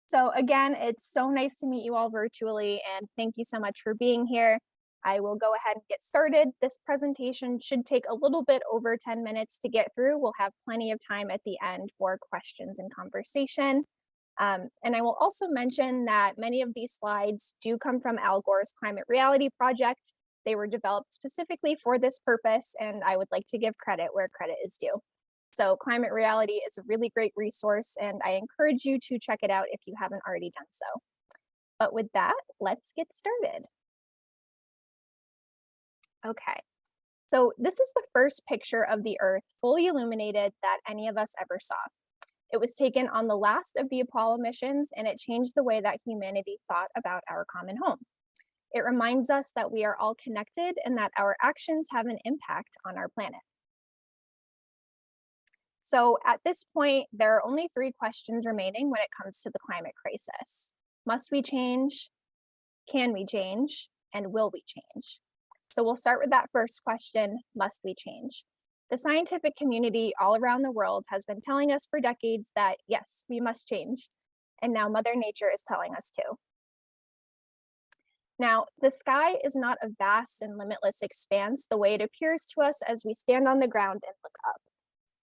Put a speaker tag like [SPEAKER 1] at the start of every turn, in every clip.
[SPEAKER 1] So again, it's so nice to meet you all virtually, and thank you so much for being here. I will go ahead and get started. This presentation should take a little bit over 10 minutes to get through. We'll have plenty of time at the end for questions and conversation. And I will also mention that many of these slides do come from Al Gore's Climate Reality Project. They were developed specifically for this purpose, and I would like to give credit where credit is due. So Climate Reality is a really great resource, and I encourage you to check it out if you haven't already done so. But with that, let's get started. Okay, so this is the first picture of the Earth fully illuminated that any of us ever saw. It was taken on the last of the Apollo missions, and it changed the way that humanity thought about our common home. It reminds us that we are all connected and that our actions have an impact on our planet. So at this point, there are only 3 questions remaining when it comes to the climate crisis. Must we change? Can we change? And will we change? So we'll start with that first question, must we change? The scientific community all around the world has been telling us for decades that yes, we must change. And now Mother Nature is telling us to. Now, the sky is not a vast and limitless expanse the way it appears to us as we stand on the ground and look up.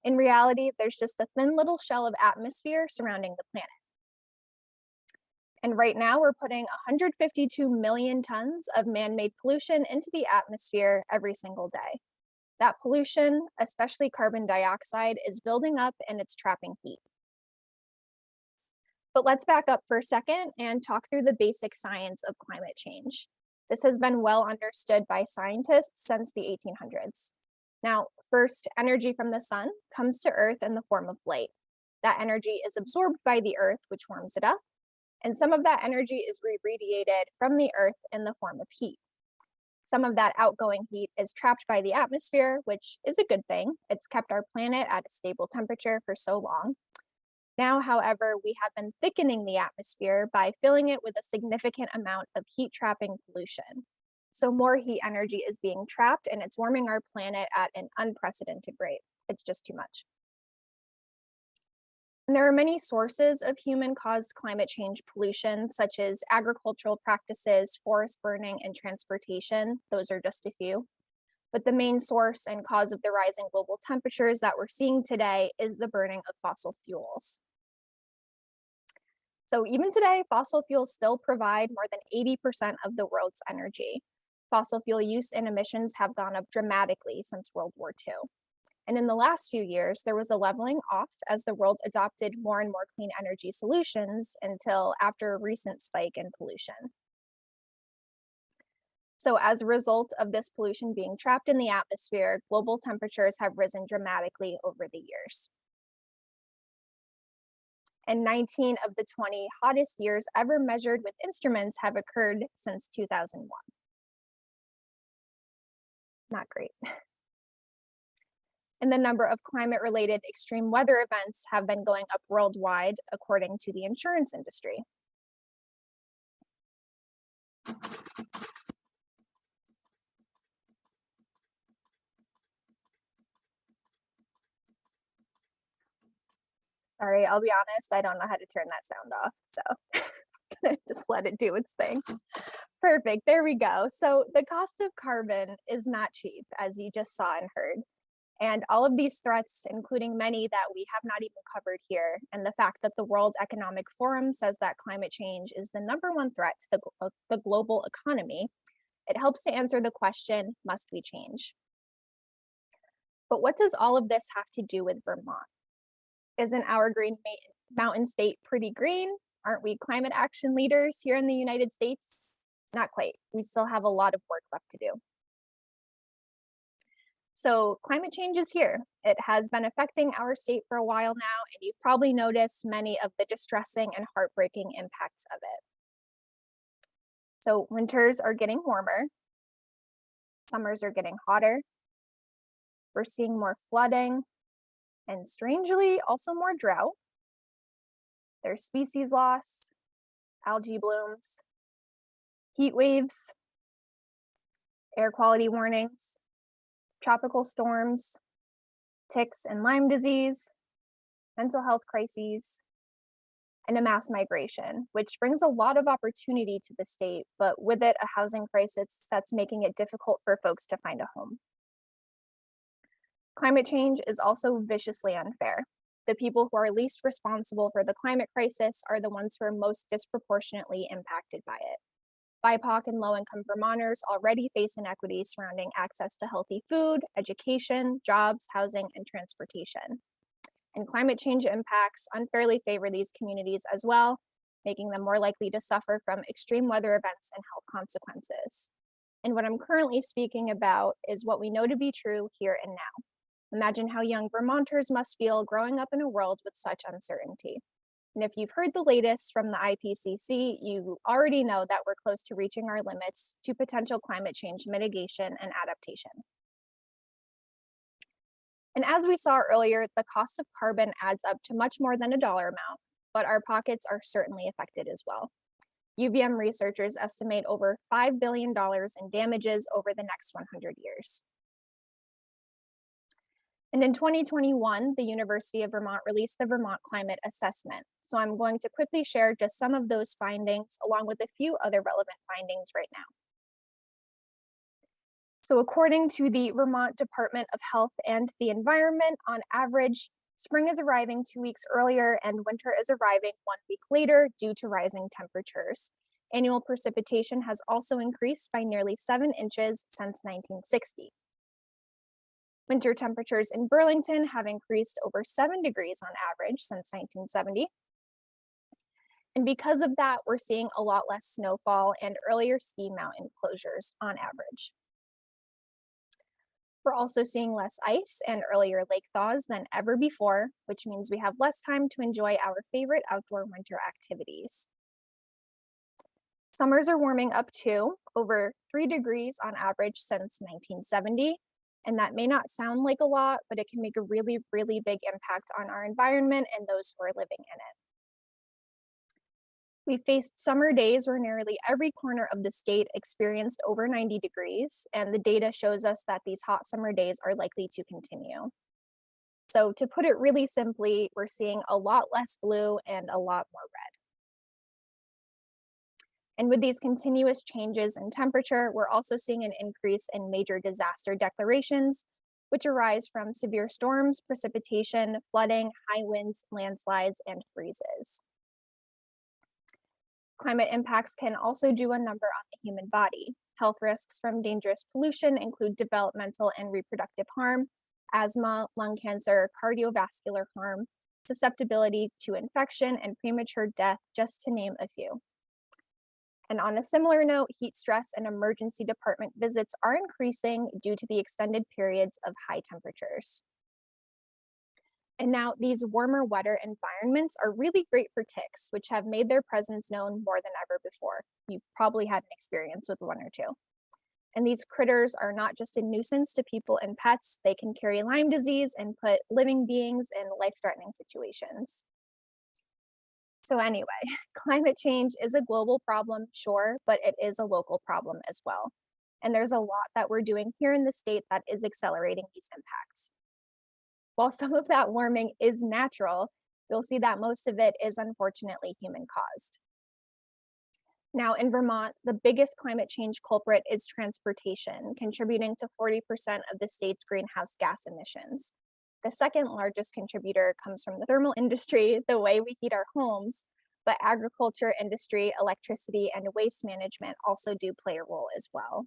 [SPEAKER 1] In reality, there's just a thin little shell of atmosphere surrounding the planet. And right now, we're putting 152 million tons of man-made pollution into the atmosphere every single day. That pollution, especially carbon dioxide, is building up and it's trapping heat. But let's back up for a second and talk through the basic science of climate change. This has been well understood by scientists since the 1800s. Now, first, energy from the sun comes to Earth in the form of light. That energy is absorbed by the Earth, which warms it up, and some of that energy is re-radiated from the Earth in the form of heat. Some of that outgoing heat is trapped by the atmosphere, which is a good thing. It's kept our planet at a stable temperature for so long. Now, however, we have been thickening the atmosphere by filling it with a significant amount of heat-trapping pollution. So more heat energy is being trapped and it's warming our planet at an unprecedented rate. It's just too much. And there are many sources of human-caused climate change pollution, such as agricultural practices, forest burning, and transportation. Those are just a few. But the main source and cause of the rising global temperatures that we're seeing today is the burning of fossil fuels. So even today, fossil fuels still provide more than 80% of the world's energy. Fossil fuel use and emissions have gone up dramatically since World War II. And in the last few years, there was a leveling off as the world adopted more and more clean energy solutions until after a recent spike in pollution. So as a result of this pollution being trapped in the atmosphere, global temperatures have risen dramatically over the years. And 19 of the 20 hottest years ever measured with instruments have occurred since 2001. Not great. And the number of climate-related extreme weather events have been going up worldwide, according to the insurance industry. Sorry, I'll be honest, I don't know how to turn that sound off, so just let it do its thing. Perfect, there we go. So the cost of carbon is not cheap, as you just saw and heard. And all of these threats, including many that we have not even covered here, and the fact that the World Economic Forum says that climate change is the #1 threat to the global economy, it helps to answer the question, must we change? But what does all of this have to do with Vermont? Isn't our Green Mountain State pretty green? Aren't we climate action leaders here in the United States? Not quite. We still have a lot of work left to do. So climate change is here. It has been affecting our state for a while now, and you've probably noticed many of the distressing and heartbreaking impacts of it. So winters are getting warmer. Summers are getting hotter. We're seeing more flooding, and strangely, also more drought. There's species loss, algae blooms, heat waves, air quality warnings, tropical storms, ticks and Lyme disease, mental health crises, and a mass migration, which brings a lot of opportunity to the state, but with it, a housing crisis that's making it difficult for folks to find a home. Climate change is also viciously unfair. The people who are least responsible for the climate crisis are the ones who are most disproportionately impacted by it. BIPOC and low-income Vermonters already face inequities surrounding access to healthy food, education, jobs, housing, and transportation. And climate change impacts unfairly favor these communities as well, making them more likely to suffer from extreme weather events and health consequences. And what I'm currently speaking about is what we know to be true here and now. Imagine how young Vermonters must feel growing up in a world with such uncertainty. And if you've heard the latest from the IPCC, you already know that we're close to reaching our limits to potential climate change mitigation and adaptation. And as we saw earlier, the cost of carbon adds up to much more than a dollar amount, but our pockets are certainly affected as well. UVM researchers estimate over $5 billion in damages over the next 100 years. And in 2021, the University of Vermont released the Vermont Climate Assessment. So I'm going to quickly share just some of those findings along with a few other relevant findings right now. So according to the Vermont Department of Health and the Environment, on average, spring is arriving 2 weeks earlier and winter is arriving 1 week later due to rising temperatures. Annual precipitation has also increased by nearly 7 inches since 1960. Winter temperatures in Burlington have increased over 7 degrees on average since 1970. And because of that, we're seeing a lot less snowfall and earlier ski mountain closures on average. We're also seeing less ice and earlier lake thaws than ever before, which means we have less time to enjoy our favorite outdoor winter activities. Summers are warming up too, over 3 degrees on average since 1970. And that may not sound like a lot, but it can make a really, really big impact on our environment and those who are living in it. We faced summer days where nearly every corner of the state experienced over 90 degrees, and the data shows us that these hot summer days are likely to continue. So to put it really simply, we're seeing a lot less blue and a lot more red. And with these continuous changes in temperature, we're also seeing an increase in major disaster declarations, which arise from severe storms, precipitation, flooding, high winds, landslides, and freezes. Climate impacts can also do a number on the human body. Health risks from dangerous pollution include developmental and reproductive harm, asthma, lung cancer, cardiovascular harm, susceptibility to infection, and premature death, just to name a few. And on a similar note, heat stress and emergency department visits are increasing due to the extended periods of high temperatures. And now these warmer, wetter environments are really great for ticks, which have made their presence known more than ever before. You've probably had an experience with one or two. And these critters are not just a nuisance to people and pets, they can carry Lyme disease and put living beings in life-threatening situations. So anyway, climate change is a global problem, sure, but it is a local problem as well. And there's a lot that we're doing here in the state that is accelerating these impacts. While some of that warming is natural, you'll see that most of it is unfortunately human caused. Now in Vermont, the biggest climate change culprit is transportation, contributing to 40% of the state's greenhouse gas emissions. The second largest contributor comes from the thermal industry, the way we heat our homes, but agriculture, industry, electricity, and waste management also do play a role as well.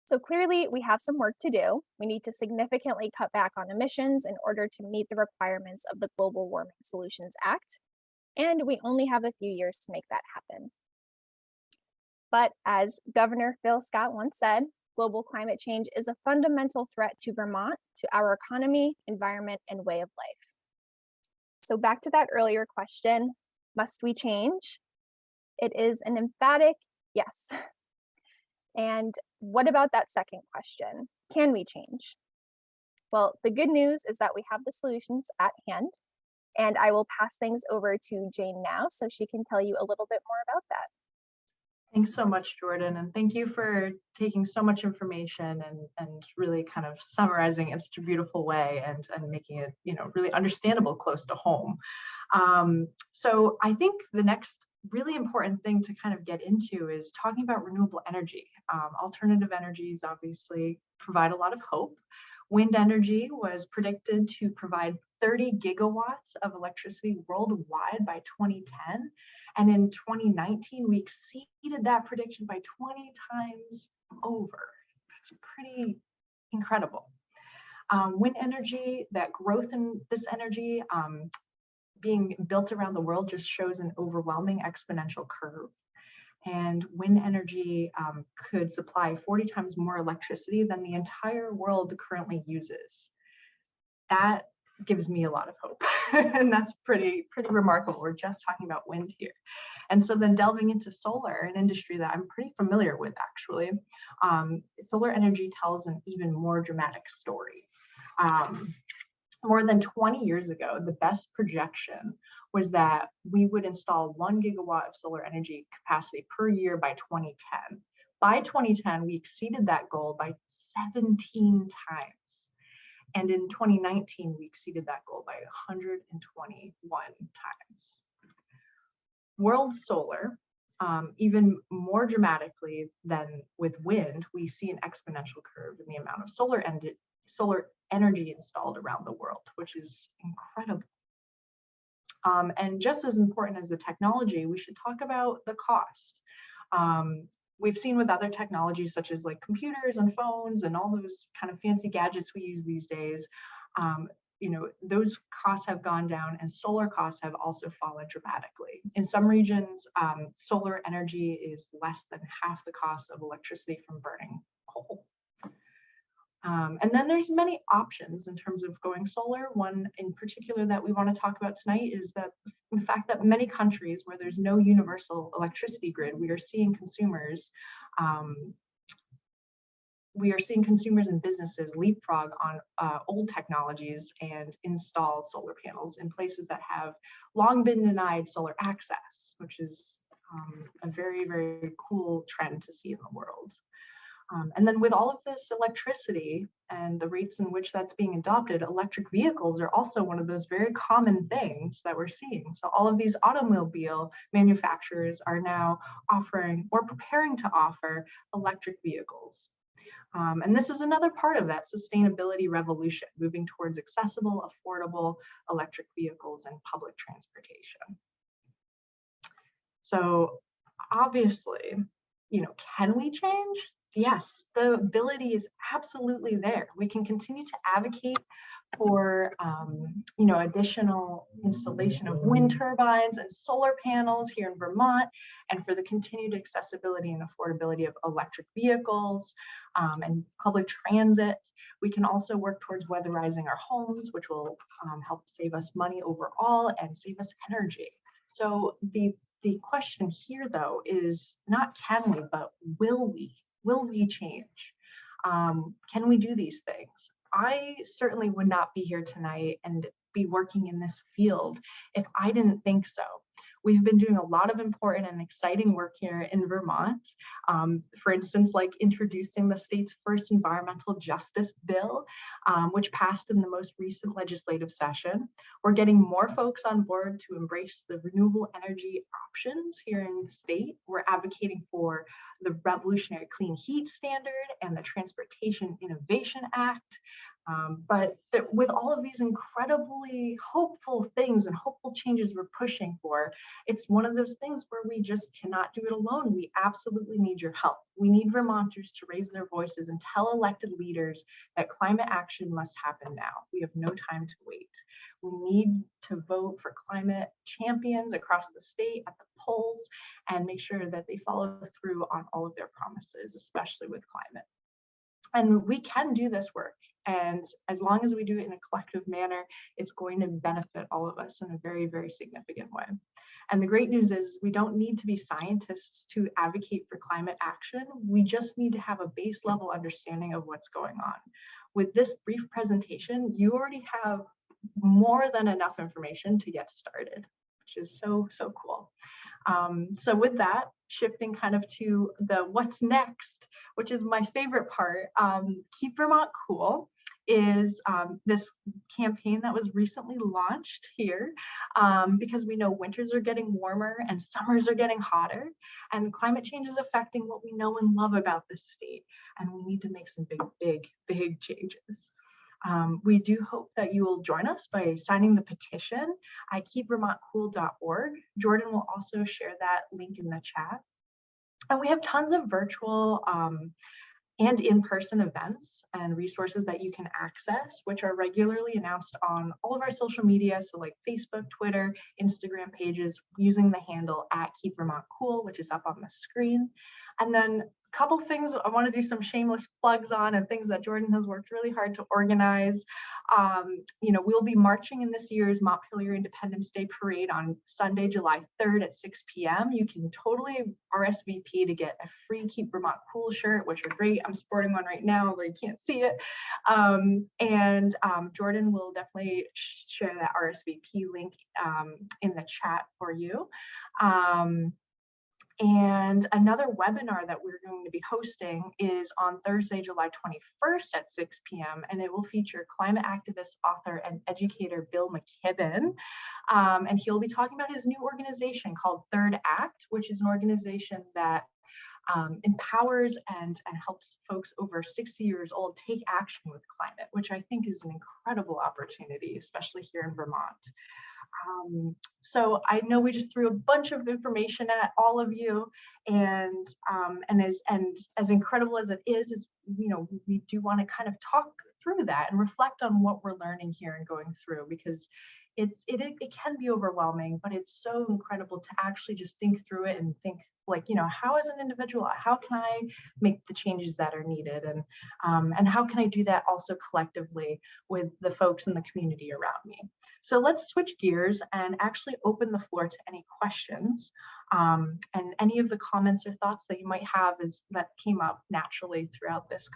[SPEAKER 1] So clearly, we have some work to do. We need to significantly cut back on emissions in order to meet the requirements of the Global Warming Solutions Act, and we only have a few years to make that happen. But as Governor Phil Scott once said, global climate change is a fundamental threat to Vermont, to our economy, environment, and way of life. So back to that earlier question, must we change? It is an emphatic yes. And what about that second question? Can we change? Well, the good news is that we have the solutions at hand, and I will pass things over to Jane now so she can tell you a little bit more about that.
[SPEAKER 2] Thanks so much, Jordan, and thank you for taking so much information and really kind of summarizing it in such a beautiful way and making it, really understandable close to home. So I think the next really important thing to kind of get into is talking about renewable energy. Alternative energies obviously provide a lot of hope. Wind energy was predicted to provide 30 gigawatts of electricity worldwide by 2010. And in 2019, we exceeded that prediction by 20 times over. That's pretty incredible. Wind energy, that growth in this energy being built around the world just shows an overwhelming exponential curve. And wind energy could supply 40 times more electricity than the entire world currently uses. That gives me a lot of hope. And that's pretty remarkable. We're just talking about wind here. And so then delving into solar, an industry that I'm pretty familiar with actually, solar energy tells an even more dramatic story. More than 20 years ago, the best projection was that we would install 1 gigawatt of solar energy capacity per year by 2010. By 2010, we exceeded that goal by 17 times. And in 2019, we exceeded that goal by 121 times. World solar, even more dramatically than with wind, we see an exponential curve in the amount of solar energy installed around the world, which is incredible. And just as important as the technology, we should talk about the cost. We've seen with other technologies such as like computers and phones and all those kind of fancy gadgets we use these days, those costs have gone down and solar costs have also fallen dramatically. In some regions, solar energy is less than half the cost of electricity from burning coal. And then there's many options in terms of going solar. One in particular that we want to talk about tonight is that the fact that many countries where there's no universal electricity grid, we are seeing consumers and businesses leapfrog on old technologies and install solar panels in places that have long been denied solar access, which is a very, very cool trend to see in the world. And then with all of this electricity and the rates in which that's being adopted, electric vehicles are also one of those very common things that we're seeing. So all of these automobile manufacturers are now offering or preparing to offer electric vehicles. And this is another part of that sustainability revolution, moving towards accessible, affordable electric vehicles and public transportation. So obviously, can we change? Yes, the ability is absolutely there. We can continue to advocate for additional installation of wind turbines and solar panels here in Vermont, and for the continued accessibility and affordability of electric vehicles and public transit. We can also work towards weatherizing our homes, which will help save us money overall and save us energy. So the question here, though, is not can we, but will we? Will we change? Can we do these things? I certainly would not be here tonight and be working in this field if I didn't think so. We've been doing a lot of important and exciting work here in Vermont. For instance, like introducing the state's first environmental justice bill, which passed in the most recent legislative session. We're getting more folks on board to embrace the renewable energy options here in the state. We're advocating for the Revolutionary Clean Heat Standard and the Transportation Innovation Act. But with all of these incredibly hopeful things and hopeful changes we're pushing for, it's one of those things where we just cannot do it alone. We absolutely need your help. We need Vermonters to raise their voices and tell elected leaders that climate action must happen now. We have no time to wait. We need to vote for climate champions across the state at the polls and make sure that they follow through on all of their promises, especially with climate. And we can do this work. And as long as we do it in a collective manner, it's going to benefit all of us in a very, very significant way. And the great news is we don't need to be scientists to advocate for climate action. We just need to have a base level understanding of what's going on. With this brief presentation, you already have more than enough information to get started, which is so, so cool. So with that, shifting kind of to the what's next, which is my favorite part, Keep Vermont Cool is this campaign that was recently launched here because we know winters are getting warmer and summers are getting hotter, and climate change is affecting what we know and love about this state, and we need to make some big changes. We do hope that you will join us by signing the petition at keepvermontcool.org. Jordan will also share that link in the chat. And we have tons of virtual and in-person events and resources that you can access, which are regularly announced on all of our social media, so like Facebook, Twitter, Instagram pages, using the handle at Keep Vermont Cool, which is up on the screen. And then a couple things I want to do some shameless plugs on, and things that Jordan has worked really hard to organize. We'll be marching in this year's Montpelier Independence Day Parade on Sunday, July 3rd at 6 p.m. You can totally RSVP to get a free Keep Vermont Cool shirt, which are great. I'm sporting one right now, although you can't see it. Jordan will definitely share that RSVP link in the chat for you. And another webinar that we're going to be hosting is on Thursday, July 21st at 6 p.m. And it will feature climate activist, author, and educator Bill McKibben. And he'll be talking about his new organization called Third Act, which is an organization that empowers and helps folks over 60 years old take action with climate, which I think is an incredible opportunity, especially here in Vermont. So I know we just threw a bunch of information at all of you, and as incredible as it is, we do want to kind of talk through that and reflect on what we're learning here and going through, because it can be overwhelming, but it's so incredible to actually just think through it and think, like, how as an individual, how can I make the changes that are needed, and how can I do that also collectively with the folks in the community around me. So let's switch gears and actually open the floor to any questions and any of the comments or thoughts that you might have that came up naturally throughout this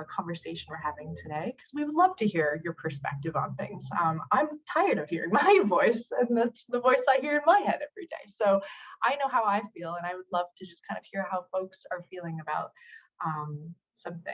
[SPEAKER 2] conversation we're having today, because we would love to hear your perspective on things. I'm tired of hearing my voice, and that's the voice I hear in my head every day. So I know how I feel, and I would love to just kind of hear how folks are feeling about some things.